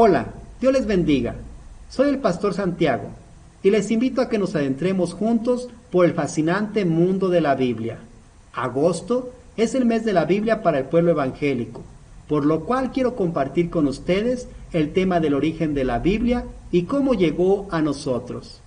Hola, Dios les bendiga. Soy el pastor Santiago y les invito a que nos adentremos juntos por el fascinante mundo de la Biblia. Agosto es el mes de la Biblia para el pueblo evangélico, por lo cual quiero compartir con ustedes el tema del origen de la Biblia y cómo llegó a nosotros.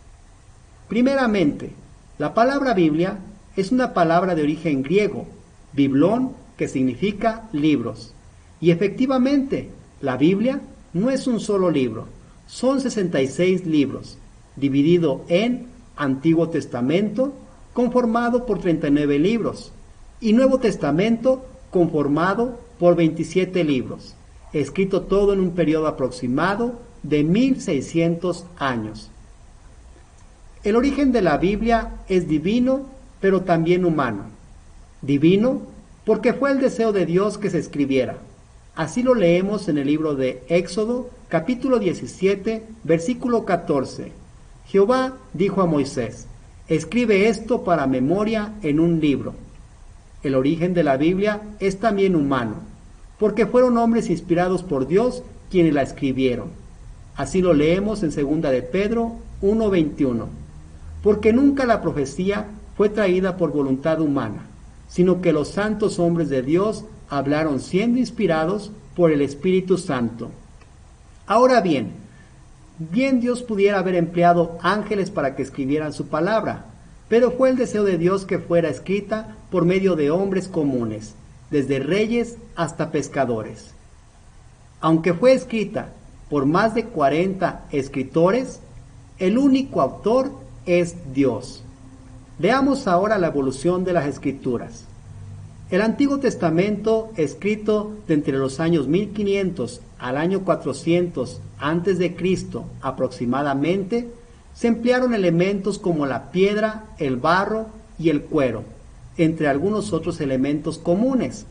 Primeramente, la palabra Biblia es una palabra de origen griego, biblón, que significa libros. Y efectivamente, la Biblia no es un solo libro, son 66 libros, dividido en Antiguo Testamento, conformado por 39 libros, y Nuevo Testamento, conformado por 27 libros, escrito todo en un periodo aproximado de 1600 años. El origen de la Biblia es divino, pero también humano. Divino porque fue el deseo de Dios que se escribiera. Así lo leemos en el libro de Éxodo, capítulo 17, versículo 14. Jehová dijo a Moisés: escribe esto para memoria en un libro. El origen de la Biblia es también humano, porque fueron hombres inspirados por Dios quienes la escribieron. Así lo leemos en 2 de Pedro 1:21. Porque nunca la profecía fue traída por voluntad humana, sino que los santos hombres de Dios hablaron siendo inspirados por el Espíritu Santo. Ahora bien Dios pudiera haber empleado ángeles para que escribieran su palabra, pero fue el deseo de Dios que fuera escrita por medio de hombres comunes, desde reyes hasta pescadores. Aunque fue escrita por más de 40 escritores, el único autor es Dios. Veamos ahora la evolución de las Escrituras. El Antiguo Testamento, escrito de entre los años 1500 al año 400 a.C. aproximadamente, se emplearon elementos como la piedra, el barro y el cuero, entre algunos otros elementos comunes.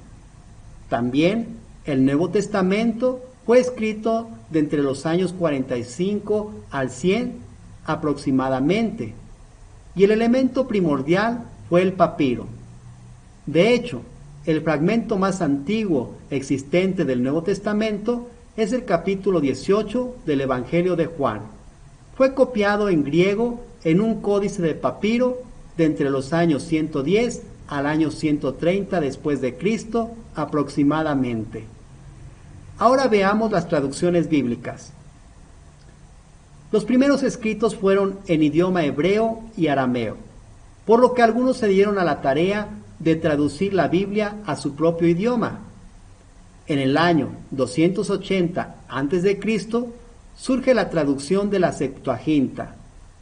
También el Nuevo Testamento fue escrito de entre los años 45 al 100 aproximadamente, y el elemento primordial fue el papiro. De hecho, el fragmento más antiguo existente del Nuevo Testamento es el capítulo 18 del Evangelio de Juan. Fue copiado en griego en un códice de papiro de entre los años 110 al año 130 después de Cristo aproximadamente. Ahora veamos las traducciones bíblicas. Los primeros escritos fueron en idioma hebreo y arameo, por lo que algunos se dieron a la tarea de traducir la Biblia a su propio idioma. En el año 280 a.C. surge la traducción de la Septuaginta,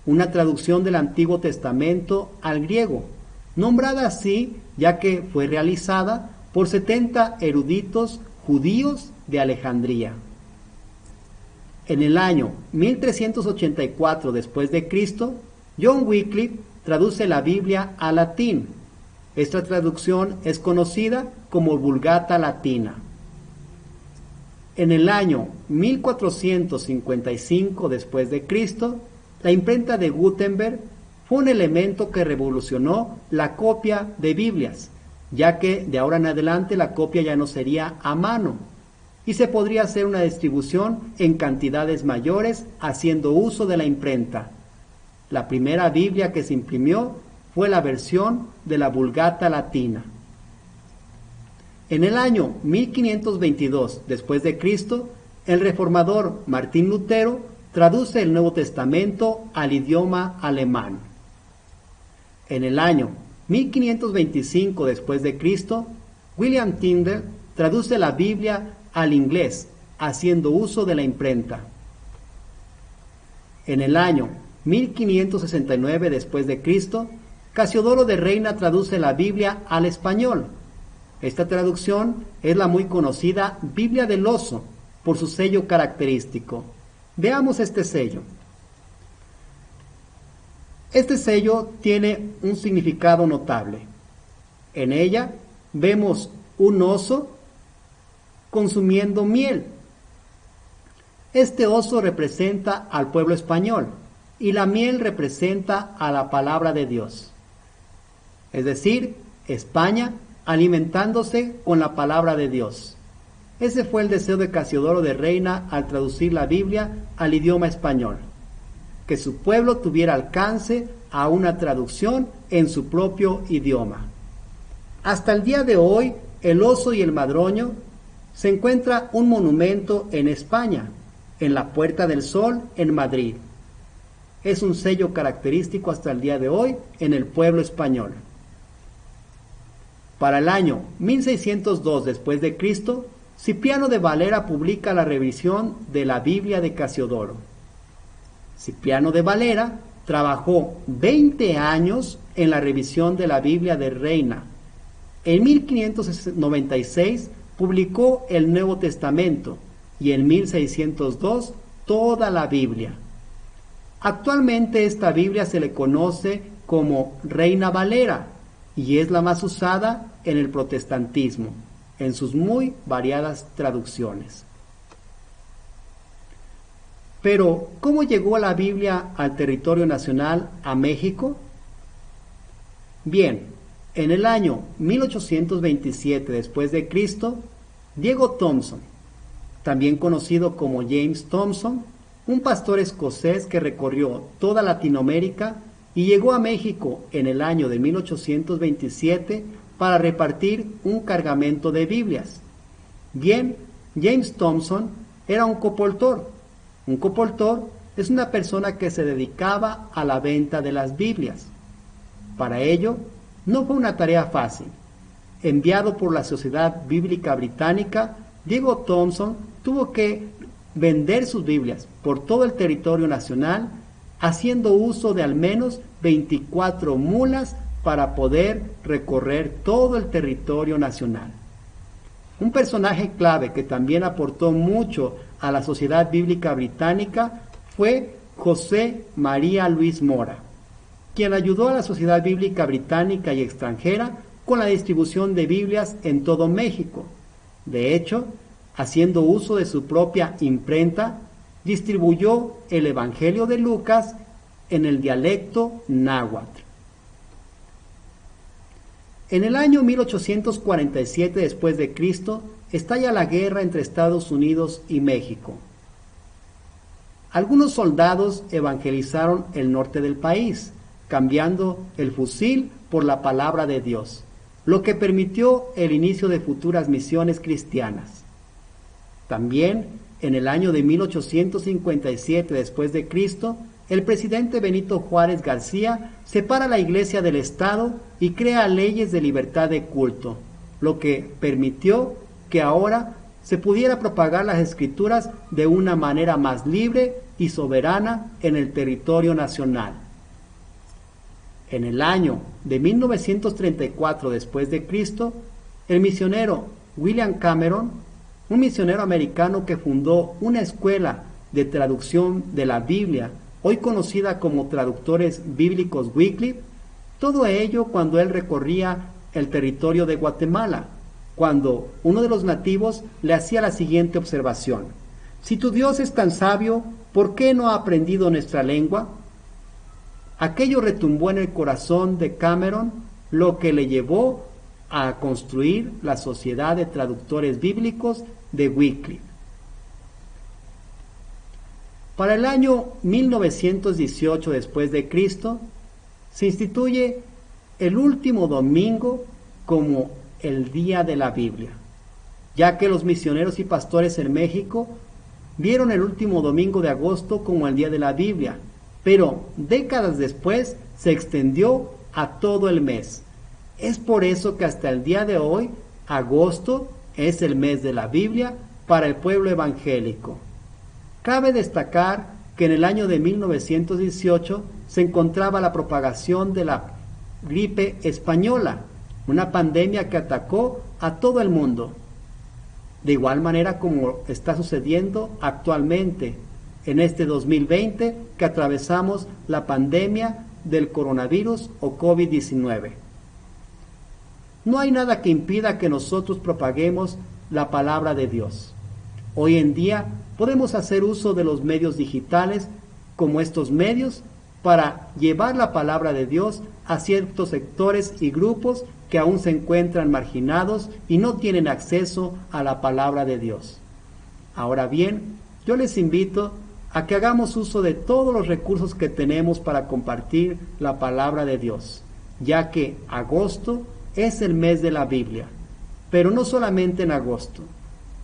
una traducción del Antiguo Testamento al griego, nombrada así ya que fue realizada por 70 eruditos judíos de Alejandría. En el año 1384 después de Cristo, John Wycliffe traduce la Biblia al latín. Esta traducción es conocida como Vulgata Latina. En el año 1455 después de Cristo, la imprenta de Gutenberg fue un elemento que revolucionó la copia de Biblias, ya que de ahora en adelante la copia ya no sería a mano, y se podría hacer una distribución en cantidades mayores haciendo uso de la imprenta. La primera Biblia que se imprimió fue la versión de la Vulgata Latina. En el año 1522 después de Cristo, el reformador Martín Lutero traduce el Nuevo Testamento al idioma alemán. En el año 1525 después de Cristo, William Tyndale traduce la Biblia al inglés, haciendo uso de la imprenta. En el año 1569 después de Cristo, Casiodoro de Reina traduce la Biblia al español. Esta traducción es la muy conocida Biblia del Oso, por su sello característico. Veamos este sello. Este sello tiene un significado notable. En ella vemos un oso consumiendo miel. Este oso representa al pueblo español y la miel representa a la palabra de Dios. Es decir, España alimentándose con la palabra de Dios. Ese fue el deseo de Casiodoro de Reina al traducir la Biblia al idioma español, que su pueblo tuviera alcance a una traducción en su propio idioma. Hasta el día de hoy, el oso y el madroño se encuentra un monumento en España, en la Puerta del Sol, en Madrid. Es un sello característico hasta el día de hoy en el pueblo español. Para el año 1602 después de Cristo, Cipriano de Valera publica la revisión de la Biblia de Casiodoro. Cipriano de Valera trabajó 20 años en la revisión de la Biblia de Reina. En 1596 publicó el Nuevo Testamento y en 1602 toda la Biblia. Actualmente esta Biblia se le conoce como Reina Valera y es la más usada en el protestantismo, en sus muy variadas traducciones. Pero, ¿cómo llegó la Biblia al territorio nacional, a México? Bien, en el año 1827 después de Cristo, Diego Thompson, también conocido como James Thompson, un pastor escocés que recorrió toda Latinoamérica y llegó a México en el año de 1827 para repartir un cargamento de Biblias. Bien, James Thompson era un copoltor. Un copoltor es una persona que se dedicaba a la venta de las Biblias. Para ello, no fue una tarea fácil. Enviado por la Sociedad Bíblica Británica, Diego Thompson tuvo que vender sus Biblias por todo el territorio nacional, haciendo uso de al menos 24 mulas para poder recorrer todo el territorio nacional. Un personaje clave que también aportó mucho a la Sociedad Bíblica Británica fue José María Luis Mora, quien ayudó a la Sociedad Bíblica Británica y extranjera con la distribución de Biblias en todo México. De hecho, haciendo uso de su propia imprenta, distribuyó el Evangelio de Lucas en el dialecto náhuatl. En el año 1847 después de Cristo, estalla la guerra entre Estados Unidos y México. Algunos soldados evangelizaron el norte del país, cambiando el fusil por la palabra de Dios, lo que permitió el inicio de futuras misiones cristianas. También, en el año de 1857 después de Cristo, el presidente Benito Juárez García separa la Iglesia del Estado y crea leyes de libertad de culto, lo que permitió que ahora se pudiera propagar las Escrituras de una manera más libre y soberana en el territorio nacional. En el año de 1934 después de Cristo, el misionero William Cameron, un misionero americano que fundó una escuela de traducción de la Biblia, hoy conocida como Traductores Bíblicos Wycliffe, todo ello cuando él recorría el territorio de Guatemala, cuando uno de los nativos le hacía la siguiente observación: si tu Dios es tan sabio, ¿por qué no ha aprendido nuestra lengua? Aquello retumbó en el corazón de Cameron, lo que le llevó a construir la Sociedad de Traductores Bíblicos de Wycliffe. Para el año 1918 después de Cristo, se instituye el último domingo como el Día de la Biblia, ya que los misioneros y pastores en México vieron el último domingo de agosto como el Día de la Biblia, pero décadas después se extendió a todo el mes. Es por eso que hasta el día de hoy, agosto es el mes de la Biblia para el pueblo evangélico. Cabe destacar que en el año de 1918 se encontraba la propagación de la gripe española, una pandemia que atacó a todo el mundo. De igual manera como está sucediendo actualmente en este 2020 que atravesamos la pandemia del coronavirus o COVID-19. No hay nada que impida que nosotros propaguemos la palabra de Dios. Hoy en día podemos hacer uso de los medios digitales como estos medios para llevar la palabra de Dios a ciertos sectores y grupos que aún se encuentran marginados y no tienen acceso a la palabra de Dios. Ahora bien, yo les invito a que hagamos uso de todos los recursos que tenemos para compartir la palabra de Dios, ya que agosto es el mes de la Biblia. Pero no solamente en agosto.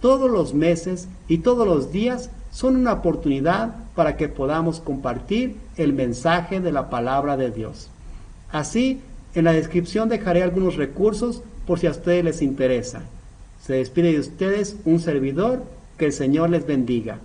Todos los meses y todos los días son una oportunidad para que podamos compartir el mensaje de la palabra de Dios. Así, en la descripción dejaré algunos recursos por si a ustedes les interesa. Se despide de ustedes un servidor, que el Señor les bendiga.